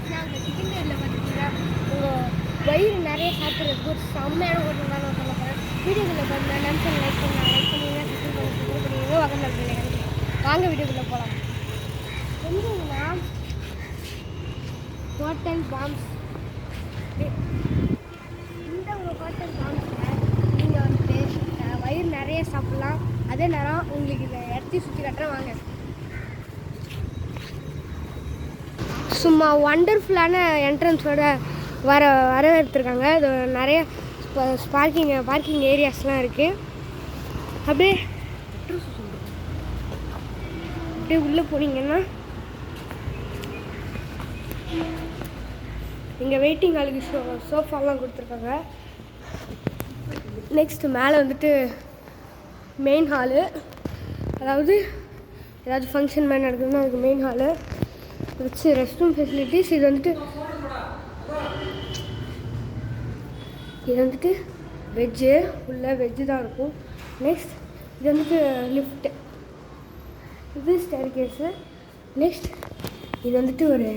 ஆயிடுச்சுன்னா அந்த சிக்கன் பிரியாணியில் பார்த்துட்டிங்கன்னா உங்கள் வயிறு நிறைய சாப்பிட்றதுக்கு ஒரு செம்மையான ஹோட்டல் தான் நான் சொல்ல போகிறேன். வீடியோக்குள்ளே போகிறேன் நிமிஷம் லைக் பண்ணுவீங்க சப்ஸ்கிரைப் பண்ணுவீங்க வாங்க வீடியோக்குள்ளே போகலாம். எங்கேன்னா ஹோட்டல் பாம்ஸ். இந்த ஒரு ஹோட்டல் பாம்ஸில் நீங்கள் வந்துட்டு வயிறு நிறைய சாப்பிட்லாம். அதே நேரம் உங்களுக்கு இதை இடத்தையும் சுற்றி காட்டுறேன் வாங்க. சும்மா ஒண்டர்ஃபுல்லான என்ட்ரன்ஸோட வரவேற்றுருக்காங்க. இது நிறைய பார்க்கிங் ஏரியாஸ்லாம் இருக்குது. அப்படியே உள்ளே போனீங்கன்னா இங்கே வெயிட்டிங் ஹாலுக்கு சோஃபாலாம் கொடுத்துருக்காங்க. நெக்ஸ்ட்டு மேலே வந்துட்டு மெயின் ஹாலு, அதாவது ஏதாவது ஃபங்க்ஷன் மாதிரி நடக்குதுன்னா அதுக்கு மெயின் ஹாலு வச்சு ரெஸ்ட் ரூம் ஃபெசிலிட்டிஸ். இது வந்துட்டு வெஜ்ஜு, ஃபுல்லாக வெஜ்ஜு தான் இருக்கும். நெக்ஸ்ட் இது வந்துட்டு லிஃப்ட்டு, இது ஸ்டேர் கேஸு. நெக்ஸ்ட் இது வந்துட்டு ஒரு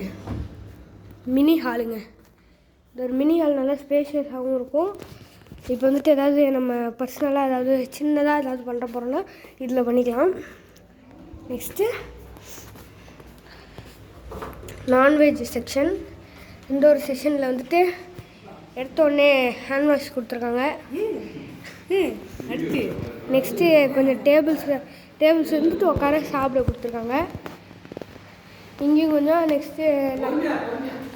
மினி ஹாலுங்க. இது ஒரு மினி ஹால் நல்லா ஸ்பேஷியஸாகவும் இருக்கும். இப்போ வந்துட்டு ஏதாவது நம்ம பர்சனலாக ஏதாவது சின்னதாக ஏதாவது பண்ணுற போகிறோன்னா இதில் பண்ணிக்கலாம். Next non veg section. இந்த ஒரு செக்ஷனில் வந்துட்டு எடுத்தோடனே ஹேண்ட் வாஷ் கொடுத்துருக்காங்க. அடுத்து நெக்ஸ்ட்டு கொஞ்சம் டேபிள்ஸ் வந்துட்டு உட்கார சாப்பிட கொடுத்துருக்காங்க. இங்கேயும் கொஞ்சம் நெக்ஸ்ட்டு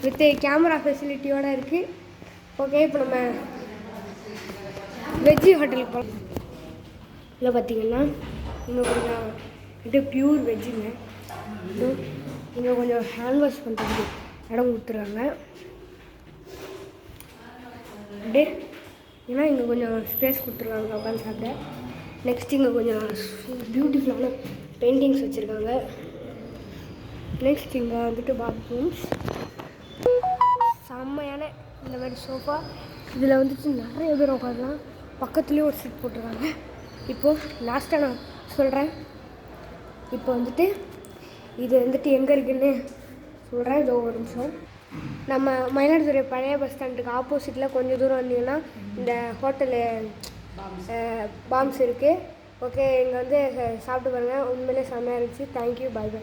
வித் கேமரா ஃபெசிலிட்டியோடு இருக்குது. ஓகே, இப்போ நம்ம வெஜ்ஜி ஹோட்டலுக்கு போகலாம். இதில் பார்த்திங்கன்னா இன்னும் கொஞ்சம் இது பியூர் வெஜ்ஜுங்க. இங்கே கொஞ்சம் ஹேண்ட் வாஷ் பண்ணுறதுக்கு இடம் கொடுத்துருக்காங்க. அப்படியே ஏன்னா இங்கே கொஞ்சம் ஸ்பேஸ் கொடுத்துருக்காங்க உட்காந்து சாப்பிட. நெக்ஸ்ட் இங்கே கொஞ்சம் பியூட்டிஃபுல்லான பெயிண்டிங்ஸ் வச்சுருக்காங்க. நெக்ஸ்ட் இங்கே வந்துட்டு பாத்ரூம்ஸ், செம்மையான இந்த மாதிரி சோஃபா. இதில் வந்துட்டு நிறைய பேர் உட்காரலாம். பக்கத்துலேயும் ஒரு சீட் போட்டிருக்காங்க. இப்போது லாஸ்ட்டாக நான் சொல்கிறேன். இப்போ வந்துட்டு இது வந்துட்டு எங்கே இருக்குதுன்னு சொல்கிறேன். இதோ ஒரு நிமிஷம். நம்ம மயிலாடுதுறை பழைய பஸ் ஸ்டாண்டுக்கு ஆப்போசிட்டில் கொஞ்சம் தூரம் வந்தீங்கன்னா இந்த ஹோட்டலு பாம்ஸ் இருக்குது. ஓகே, இங்கே வந்து சாப்பிட்டு பாருங்கள். உண்மையிலே செம்மையாக இருந்துச்சு. தேங்க்யூ, பாய் பாய்.